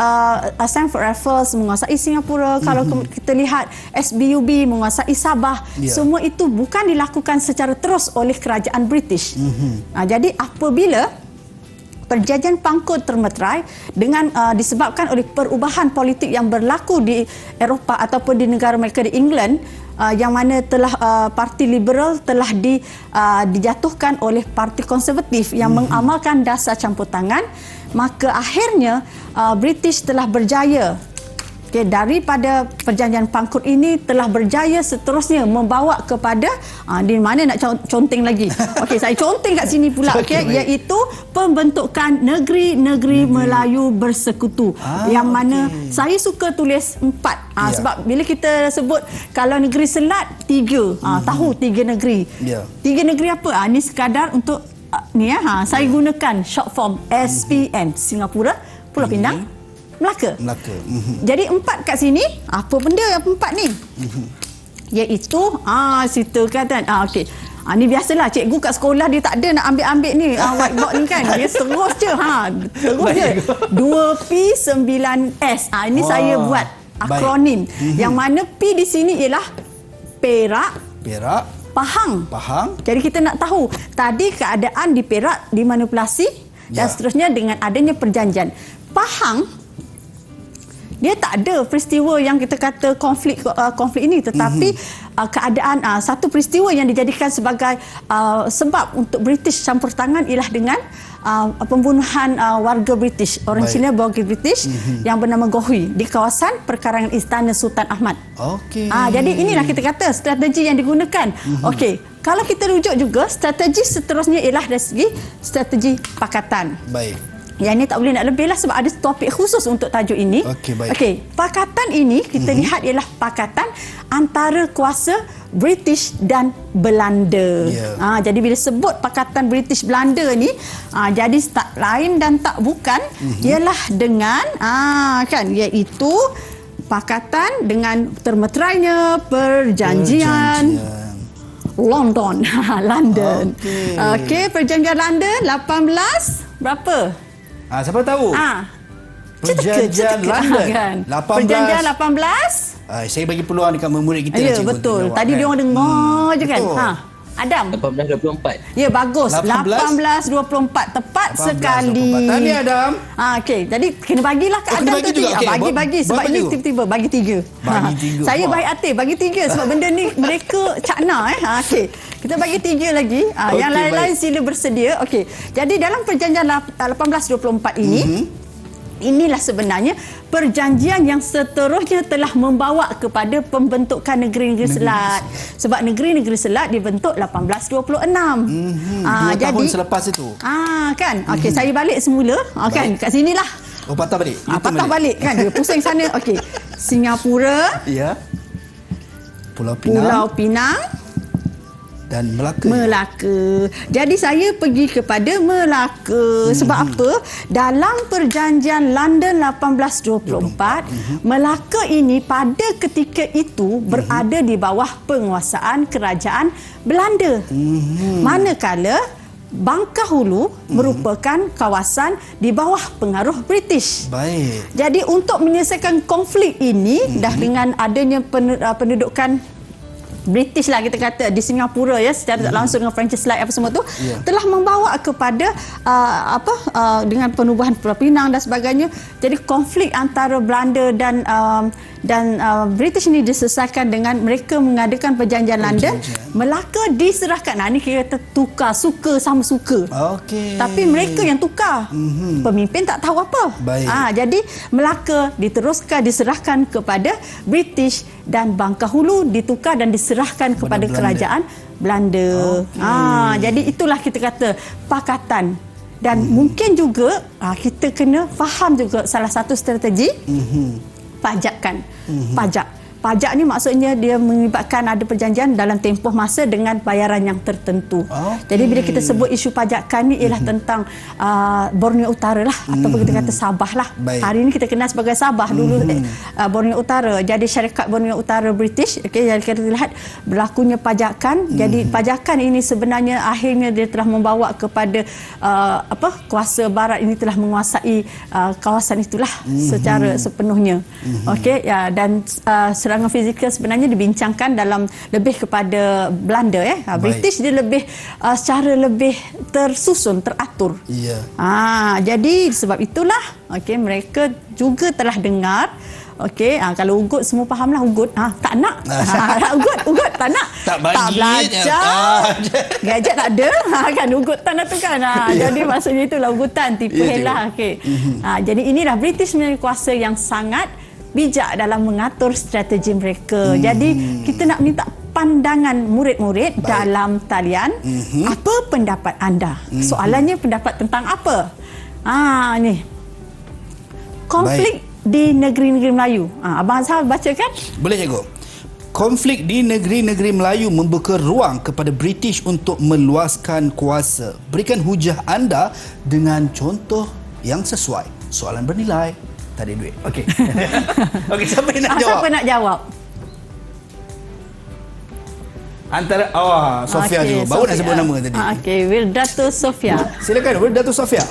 Stamford Raffles menguasai Singapura, kalau kita lihat SBUB menguasai Sabah, semua itu bukan dilakukan secara terus oleh kerajaan British. Jadi apabila Perjanjian Pangkut termeterai dengan disebabkan oleh perubahan politik yang berlaku di Eropah ataupun di negara mereka di England, yang mana telah parti liberal telah dijatuhkan oleh parti konservatif yang mengamalkan dasar campur tangan, maka akhirnya British telah berjaya. Okay, daripada perjanjian Pangkut ini telah berjaya seterusnya membawa kepada di mana nak conteng lagi. Okey, saya conteng kat sini pula, iaitu pembentukan negeri-negeri Melayu bersekutu, yang mana saya suka tulis 4. Sebab bila kita sebut kalau negeri Selat 3, tahu 3 negeri. 3 negeri apa? Ni sekadar untuk saya gunakan short form SPN, Singapura, Pulau Pinang, Melaka. Jadi 4 kat sini. Apa benda yang 4 ni? Iaitu situ kan. Okey. Ni biasalah cikgu kat sekolah dia tak ada nak ambil ni whiteboard ni kan. Dia terus je terus je 2P9S. Ini saya buat akronim. Yang mana P di sini ialah Perak, Pahang. Jadi kita nak tahu tadi keadaan di Perak dimanipulasi dan seterusnya dengan adanya perjanjian. Pahang dia tak ada peristiwa yang kita kata konflik ini, tetapi keadaan satu peristiwa yang dijadikan sebagai sebab untuk British campur tangan ialah dengan pembunuhan warga British, orang Cina warga British yang bernama Gohui di kawasan perkarangan Istana Sultan Ahmad. Jadi inilah kita kata strategi yang digunakan. Okey, kalau kita rujuk juga strategi seterusnya ialah dari segi strategi pakatan. Yang ini tak boleh nak lebih lah sebab ada topik khusus untuk tajuk ini. Okey, pakatan ini kita lihat ialah pakatan antara kuasa British dan Belanda. Jadi bila sebut pakatan British Belanda ni, jadi tak lain dan tak bukan ialah dengan iaitu pakatan dengan termeterainya perjanjian London. Okey, perjanjian London 18 berapa? Siapa tahu? Perjanjian London 18. Perjanjian 18. Saya bagi peluang dekat murid kita. Ya, betul. Tadi dia orang dengar je kan. Adam. 1824. Ya, bagus. 1824. Tepat sekali. Tahniah Adam. Okey. Jadi kena bagilah ke Adam bagi tu. juga. Okay. Bagi sebab ini tiba-tiba bagi 3. Saya baik hati bagi 3 sebab benda ni mereka cakna Okey. Kita bagi 3 lagi. Yang lain-lain sila bersedia. Okey. Jadi dalam perjanjian 1824 ini inilah sebenarnya perjanjian yang seterusnya telah membawa kepada pembentukan negeri-negeri Selat. Sebab negeri-negeri Selat dibentuk 1826. Jadi tahun selepas itu. Kan. Okey, saya balik semula. Kan kat sinilah. Patah balik. Patah balik kan. Dia pusing sana. Okey. Singapura. Ya. Pulau Pinang. Dan Melaka. Jadi saya pergi kepada Melaka. Sebab apa? Dalam perjanjian London 1824, Melaka ini pada ketika itu berada di bawah penguasaan kerajaan Belanda. Manakala Bangkahulu merupakan kawasan di bawah pengaruh British. Jadi untuk menyelesaikan konflik ini dah dengan adanya pendudukan British lah kita kata di Singapura secara tak langsung dengan Francis Light apa semua tu telah membawa kepada dengan penubuhan Pulau Pinang dan sebagainya. Jadi konflik antara Belanda dan British ini diselesaikan dengan mereka mengadakan perjanjian London. Melaka diserahkan. Ini kita tukar suka sama suka. Tapi mereka yang tukar. Pemimpin tak tahu apa. Jadi Melaka diserahkan kepada British dan Bangkahulu ditukar dan diserahkan kepada kerajaan Belanda. Jadi itulah kita kata pakatan. Dan mungkin juga kita kena faham juga salah satu strategi pajakan. Pajak ni maksudnya dia melibatkan ada perjanjian dalam tempoh masa dengan bayaran yang tertentu. Jadi bila kita sebut isu pajakan ni ialah tentang Borneo Utara lah, ataupun kita kata Sabah lah. Baik. Hari ini kita kenal sebagai Sabah, dulu Borneo Utara. Jadi syarikat Borneo Utara British, jadi kita lihat berlakunya pajakan. Jadi pajakan ini sebenarnya akhirnya dia telah membawa kepada kuasa barat ini telah menguasai kawasan itulah secara sepenuhnya. Okey, ya, dan serangan fizikal sebenarnya dibincangkan dalam lebih kepada Belanda British dia lebih secara lebih tersusun, teratur. Ya. Jadi sebab itulah mereka juga telah dengar. Kalau Ugut semua fahamlah Ugut. Tak nak. Ugut tak nak. Tak bagi. Tak belajar. Gadget tak ada. Kan Ugutan tu kan. Jadi maksudnya itulah Ugutan tipu helah. Jadi inilah British memiliki kuasa yang sangat bijak dalam mengatur strategi mereka. Jadi kita nak minta pandangan murid-murid dalam talian. Apa pendapat anda? Soalannya pendapat tentang apa? Ni. Konflik di negeri-negeri Melayu. Abang Azhar baca kan? Boleh cikgu. Konflik di negeri-negeri Melayu membuka ruang kepada British untuk meluaskan kuasa. Berikan hujah anda dengan contoh yang sesuai. Soalan bernilai. Tak ada duit. Okey. Okey, siapa yang nak jawab? Siapa nak jawab? Antara Sofia juga. Baru nak sebut nama tadi. Okey, Wildato Sofia. Silakan Wildato Sofia.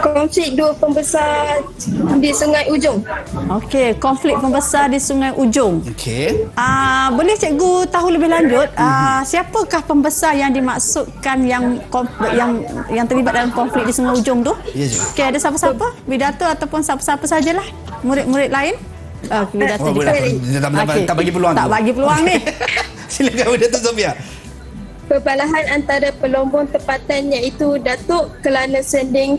Konflik dua pembesar di Sungai Ujong. Okey, konflik pembesar di Sungai Ujong. Okey. Boleh cikgu tahu lebih lanjut siapakah pembesar yang dimaksudkan yang terlibat dalam konflik di Sungai Ujong tu? Ya, cikgu. Okey, ada siapa-siapa? Widato ataupun siapa-siapa sajalah murid-murid lain? Widato juga. Tak bagi peluang. Tak bagi peluang ni. Silakan Wildato Sofia. Perbalahan antara pelombong tempatan iaitu Datuk Kelana Sending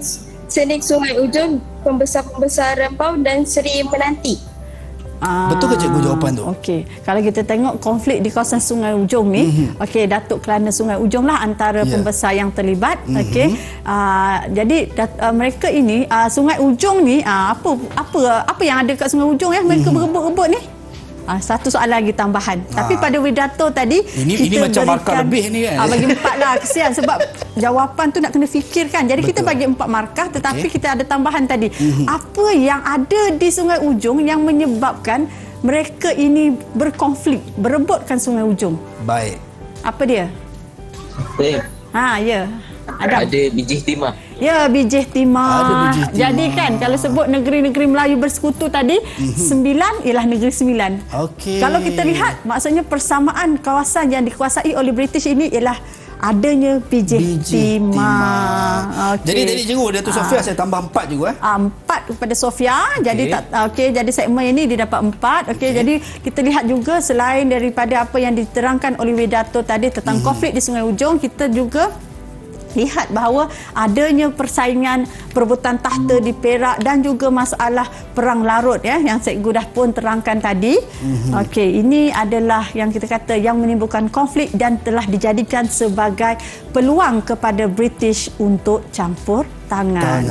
Sungai Ujong, Pembesar-Pembesar Rempau dan Seri Menanti. Betul ke cikgu jawapan tu? Okey, kalau kita tengok konflik di kawasan Sungai Ujong ni, Datuk Kelana Sungai Ujong lah antara pembesar yang terlibat. Jadi mereka ini Sungai Ujong ni apa yang ada kat Sungai Ujong mereka berebut-rebut ni. Satu soalan lagi tambahan. Tapi pada Widato tadi ini macam markah lebih ni kan. Bagi 4 lah, kesian sebab jawapan tu nak kena fikirkan. Jadi kita bagi 4 markah, tetapi kita ada tambahan tadi. Apa yang ada di Sungai Ujong yang menyebabkan mereka ini berkonflik, berebutkan Sungai Ujong? Baik. Apa dia? Ya. Ada bijih timah. Ya, bijih timah. Ada bijih timah. Jadi kan kalau sebut negeri-negeri Melayu bersekutu tadi, 9 ialah negeri 9. Okey. Kalau kita lihat maksudnya persamaan kawasan yang dikuasai oleh British ini ialah adanya bijih timah. Jadi tadi cikgu Datuk Sofia saya tambah 4 cikgu 4 kepada Sofia. Jadi jadi segmen ini dia dapat 4. Jadi kita lihat juga selain daripada apa yang diterangkan oleh Widato tadi tentang konflik di Sungai Ujong, kita juga lihat bahawa adanya persaingan perebutan tahta di Perak dan juga masalah perang larut yang cikgu dah pun terangkan tadi. Ini adalah yang kita kata yang menimbulkan konflik dan telah dijadikan sebagai peluang kepada British untuk campur tangan.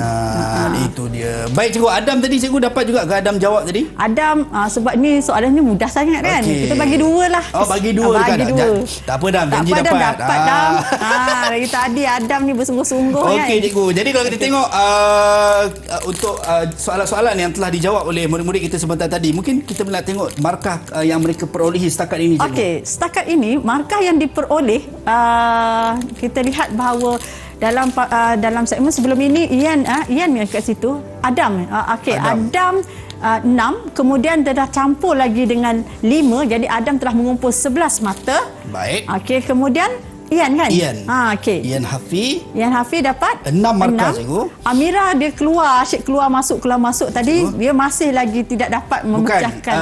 Itu dia. Baik cikgu, Adam tadi cikgu dapat juga ke Adam jawab tadi? Adam sebab ni soalannya mudah sangat kan. Kita bagi 2 lah. Bagi 2 bagi 2. Tak apa Dam, janji dapat. dapat. Dam. Dari tadi Adam ni bersungguh-sungguh kan. Okey cikgu. Jadi kalau kita tengok untuk soalan-soalan yang telah dijawab oleh murid-murid kita sebentar tadi, mungkin kita nak tengok markah yang mereka perolehi setakat ini cikgu. Okey, setakat ini markah yang diperoleh kita lihat bahawa dalam segmen sebelum ini Ian kat situ, Adam. Adam 6, kemudian dia dah campur lagi dengan 5, jadi Adam telah mengumpul 11 mata. Baik. Kemudian Ian kan? Ian Hafi dapat 6 markah cikgu. Amira dia keluar masuk tadi, dia masih lagi tidak dapat memecahkan.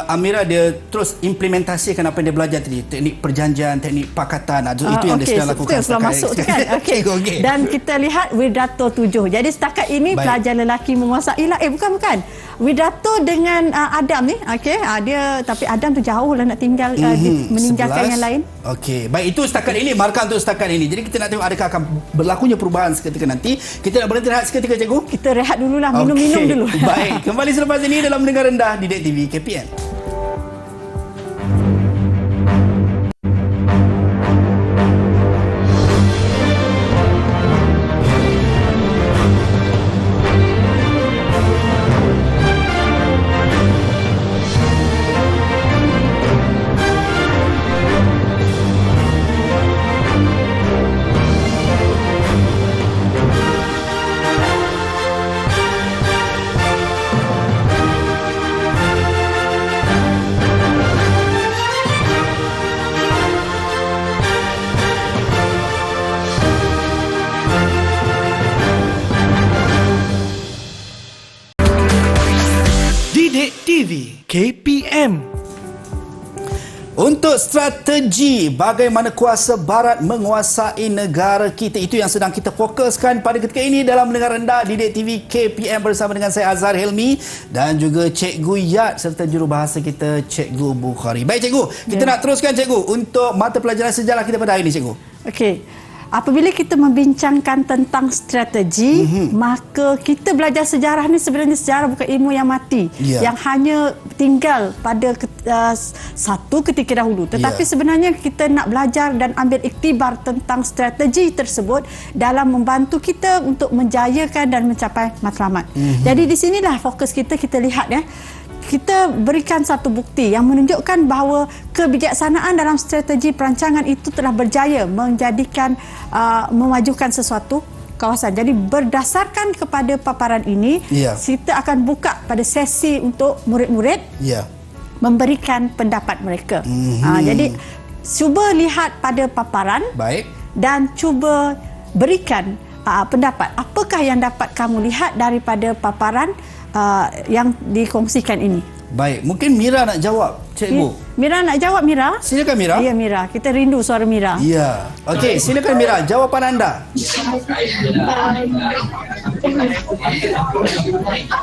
Amira dia terus implementasikan apa yang dia belajar tadi, teknik perjanjian, teknik pakatan. Itu yang dia sedang lakukan setelah masuk tu kan. Dan kita lihat Widato 7. Jadi setakat ini pelajar lelaki menguasai lah. Bukan. Widato dengan Adam ni, okey, tapi Adam tu jauh lah nak tinggal meninggalkan 11. yang lain. Okey, baik, itu setakat ini, markah untuk setakat ini. Jadi kita nak tengok adakah akan berlakunya perubahan seketika nanti. Kita nak berhenti rehat seketika, cikgu. Kita rehat dululah, minum-minum dulu. Baik, kembali selepas ini dalam Mendengar Rendah di Didik TV KPM. Didik TV KPM. Untuk strategi bagaimana kuasa barat menguasai negara kita, itu yang sedang kita fokuskan pada ketika ini dalam Mendengar Rendah Didik TV KPM bersama dengan saya Azhar Helmi dan juga Cikgu Yat serta jurubahasa kita Cikgu Bukhari. Baik cikgu, kita nak teruskan cikgu untuk mata pelajaran sejarah kita pada hari ini cikgu. Okey. Apabila kita membincangkan tentang strategi, maka kita belajar sejarah ni sebenarnya sejarah bukan ilmu yang mati, yang hanya tinggal pada satu ketika dahulu. Tetapi sebenarnya kita nak belajar dan ambil iktibar tentang strategi tersebut dalam membantu kita untuk menjayakan dan mencapai matlamat. Jadi di sinilah fokus kita lihat ya. Kita berikan satu bukti yang menunjukkan bahawa kebijaksanaan dalam strategi perancangan itu telah berjaya menjadikan memajukan sesuatu kawasan. Jadi berdasarkan kepada paparan ini, kita akan buka pada sesi untuk murid-murid memberikan pendapat mereka. Jadi cuba lihat pada paparan dan cuba berikan pendapat. Apakah yang dapat kamu lihat daripada paparan yang dikongsikan ini? Baik, mungkin Mira nak jawab, cikgu. Mira nak jawab, Mira? Silakan Mira. Ya, Mira. Kita rindu suara Mira. Ya. Okey, silakan Mira, jawapan anda.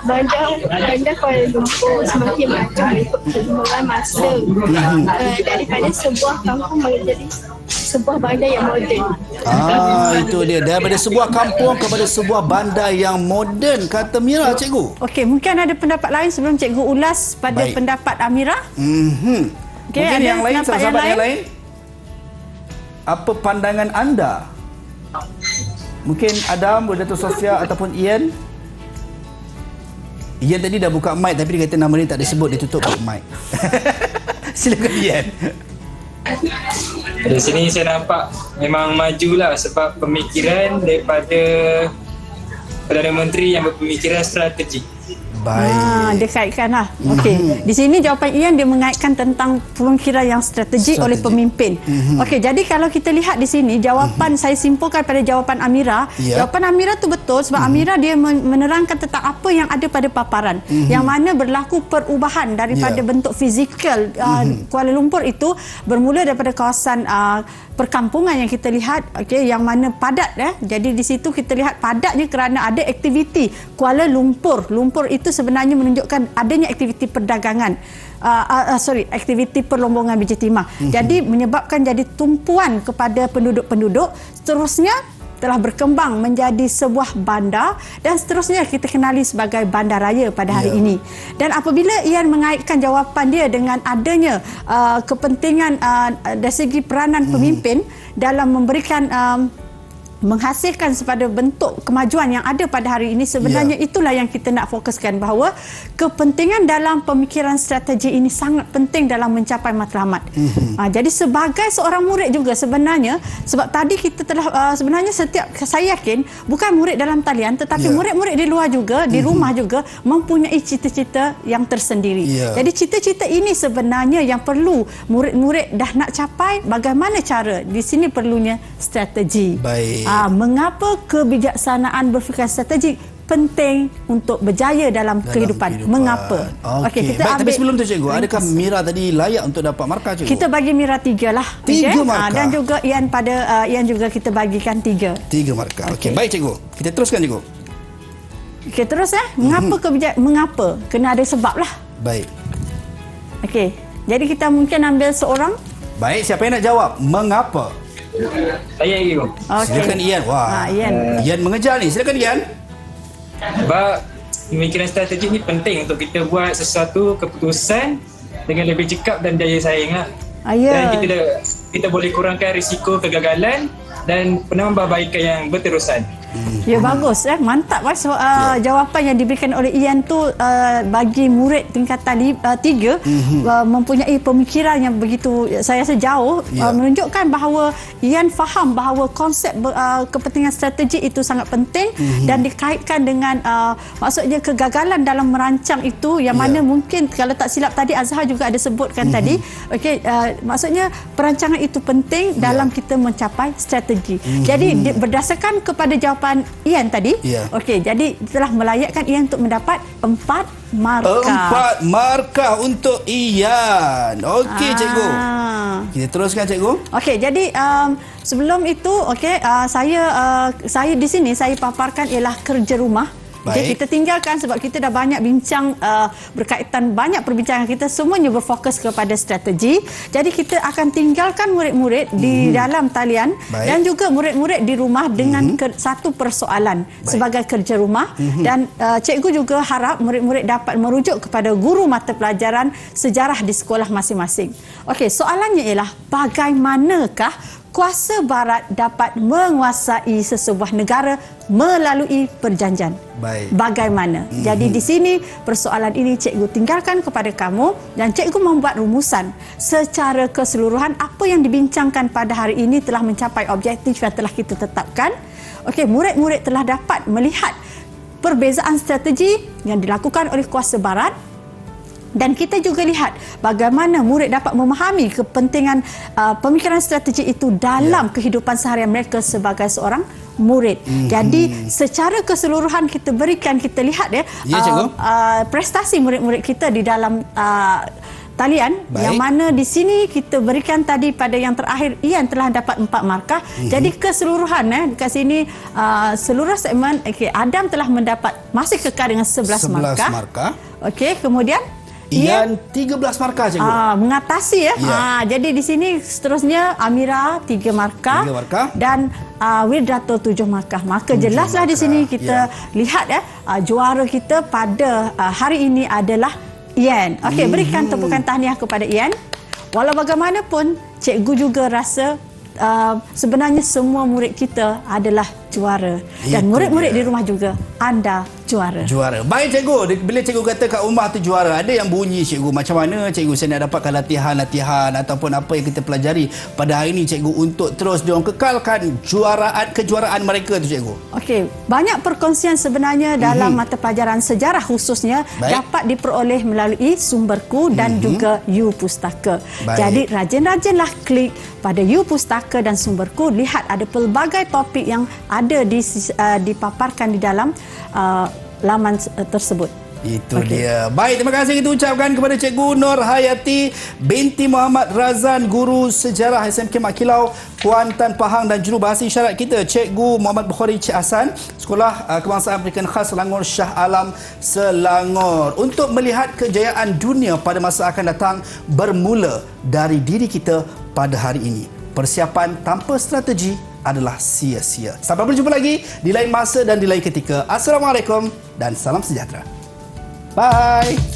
Bandar Kuala Lumpur semakin maju ikut perkembangan masa daripada sebuah kampung menjadi sebuah bandar yang moden. Itu dia, daripada sebuah kampung kepada sebuah bandar yang moden, kata Mira, cikgu. Okey, mungkin ada pendapat lain sebelum cikgu ulas pada pendapat Amira? Okay, mungkin yang lain, sahabat yang lain? Apa pandangan anda? Mungkin Adam, Dato' Sofia ataupun Ian? Ian tadi dah buka mic tapi dia kata nama dia tak disebut, dia tutup mic. Silakan Ian. Dari sini saya nampak memang majulah sebab pemikiran daripada Perdana Menteri yang berpemikiran strategi. Dia kaitkanlah. Okey. Di sini jawapan Ian dia mengaitkan tentang pemikiran yang strategik oleh pemimpin. Okey, jadi kalau kita lihat di sini jawapan saya simpulkan pada jawapan Amira. Jawapan Amira tu betul sebab Amira dia menerangkan tentang apa yang ada pada paparan. Yang mana berlaku perubahan daripada bentuk fizikal Kuala Lumpur itu bermula daripada kawasan perkampungan yang kita lihat, yang mana padat Jadi di situ kita lihat padatnya kerana ada aktiviti Kuala Lumpur. Lumpur itu sebenarnya menunjukkan adanya aktiviti perdagangan. Aktiviti perlombongan biji timah. Jadi menyebabkan jadi tumpuan kepada penduduk-penduduk. Seterusnya telah berkembang menjadi sebuah bandar dan seterusnya kita kenali sebagai bandaraya pada hari ini. Dan apabila Ian mengaitkan jawapan dia dengan adanya kepentingan dari segi peranan pemimpin dalam memberikan menghasilkan sepada bentuk kemajuan yang ada pada hari ini, sebenarnya itulah yang kita nak fokuskan, bahawa kepentingan dalam pemikiran strategi ini sangat penting dalam mencapai matlamat. Jadi sebagai seorang murid juga sebenarnya, sebab tadi kita telah sebenarnya setiap, saya yakin bukan murid dalam talian tetapi murid-murid di luar juga, di rumah juga mempunyai cita-cita yang tersendiri. Jadi cita-cita ini sebenarnya yang perlu murid-murid dah nak capai, bagaimana cara, di sini perlunya strategi. Mengapa kebijaksanaan berfikir strategik penting untuk berjaya dalam kehidupan. Mengapa? Okey, kita tapi sebelum tu cikgu, adakah Mira tadi layak untuk dapat markah cikgu? Kita bagi Mira 3 lah. 3 markah. Dan juga Ian Ian juga kita bagikan 3. 3 markah. Okey, baik cikgu. Kita teruskan cikgu. Okey, terus mengapa? Kena ada sebab lah. Baik. Okey. Jadi kita mungkin ambil seorang. Baik, siapa yang nak jawab? Mengapa? Saya you. Silakan Ian. Wah. Ian mengejar ni. Silakan Ian. Sebab pemikiran strategik ni penting untuk kita buat sesuatu keputusan dengan lebih cekap dan daya saing lah. Dan kita boleh kurangkan risiko kegagalan dan penambahbaikan yang berterusan. Ya, bagus. Mantap jawapan yang diberikan oleh Ian tu bagi murid tingkatan 3 mempunyai pemikiran yang begitu saya rasa jauh, menunjukkan bahawa Ian faham bahawa konsep kepentingan strategik itu sangat penting dan dikaitkan dengan maksudnya kegagalan dalam merancang itu yang mana mungkin kalau tak silap tadi Azhar juga ada sebutkan tadi. Okey, maksudnya perancangan itu penting dalam kita mencapai strategi. Jadi berdasarkan kepada jawapan Ian tadi, okey, jadi telah melayakkan Ian untuk mendapat 4 markah. 4 markah untuk Ian. Okey, cikgu. Kita teruskan, cikgu. Okey, jadi sebelum itu, okey, saya di sini saya paparkan ialah kerja rumah. Jadi kita tinggalkan sebab kita dah banyak bincang berkaitan banyak perbincangan kita semuanya berfokus kepada strategi. Jadi kita akan tinggalkan murid-murid di dalam talian dan juga murid-murid di rumah dengan satu persoalan sebagai kerja rumah dan cikgu juga harap murid-murid dapat merujuk kepada guru mata pelajaran sejarah di sekolah masing-masing. Okey, soalannya ialah bagaimanakah kuasa barat dapat menguasai sesebuah negara melalui perjanjian? Bagaimana? Jadi di sini persoalan ini cikgu tinggalkan kepada kamu dan cikgu membuat rumusan secara keseluruhan apa yang dibincangkan pada hari ini telah mencapai objektif yang telah kita tetapkan. Okey, murid-murid telah dapat melihat perbezaan strategi yang dilakukan oleh kuasa barat. Dan kita juga lihat bagaimana murid dapat memahami kepentingan pemikiran strategi itu dalam kehidupan seharian mereka sebagai seorang murid. Jadi secara keseluruhan kita lihat prestasi murid-murid kita di dalam talian. Yang mana di sini kita berikan tadi pada yang terakhir Ian telah dapat 4 markah. Jadi keseluruhan dekat sini seluruh segmen Adam telah mendapat masih kekal dengan 11 markah. Okey, kemudian Ian 13 markah, cikgu. Mengatasi jadi di sini seterusnya Amira 3 markah dan Wirdato 7 markah. Maka jelaslah di sini kita lihat juara kita pada hari ini adalah Ian. Okey, berikan tepukan tahniah kepada Ian. Walau bagaimanapun cikgu juga rasa sebenarnya semua murid kita adalah juara dan murid-murid di rumah juga anda juara. Baik, cikgu. Bila cikgu kata kat rumah tu juara, ada yang bunyi, cikgu, macam mana cikgu saya nak dapatkan latihan ataupun apa yang kita pelajari pada hari ini, cikgu, untuk terus diorang kekalkan kejuaraan mereka tu, cikgu? Okey, banyak perkongsian sebenarnya dalam mata pelajaran sejarah khususnya dapat diperoleh melalui Sumberku dan juga U Pustaka. Jadi rajin-rajinlah klik pada U Pustaka dan Sumberku, lihat ada pelbagai topik yang ada dipaparkan di dalam laman tersebut. Itu dia. Baik, terima kasih kita ucapkan kepada Cikgu Nur Hayati binti Muhammad Razan, guru sejarah SMK Mat Kilau, Kuantan Pahang, dan jurubahasa isyarat kita Cikgu Muhammad Bukhari Cik Hassan, Sekolah Kebangsaan Pendidikan Khas Selangor Shah Alam, Selangor. Untuk melihat kejayaan dunia pada masa akan datang bermula dari diri kita pada hari ini. Persiapan tanpa strategi adalah sia-sia. Sampai berjumpa lagi di lain masa dan di lain ketika. Assalamualaikum dan salam sejahtera. Bye.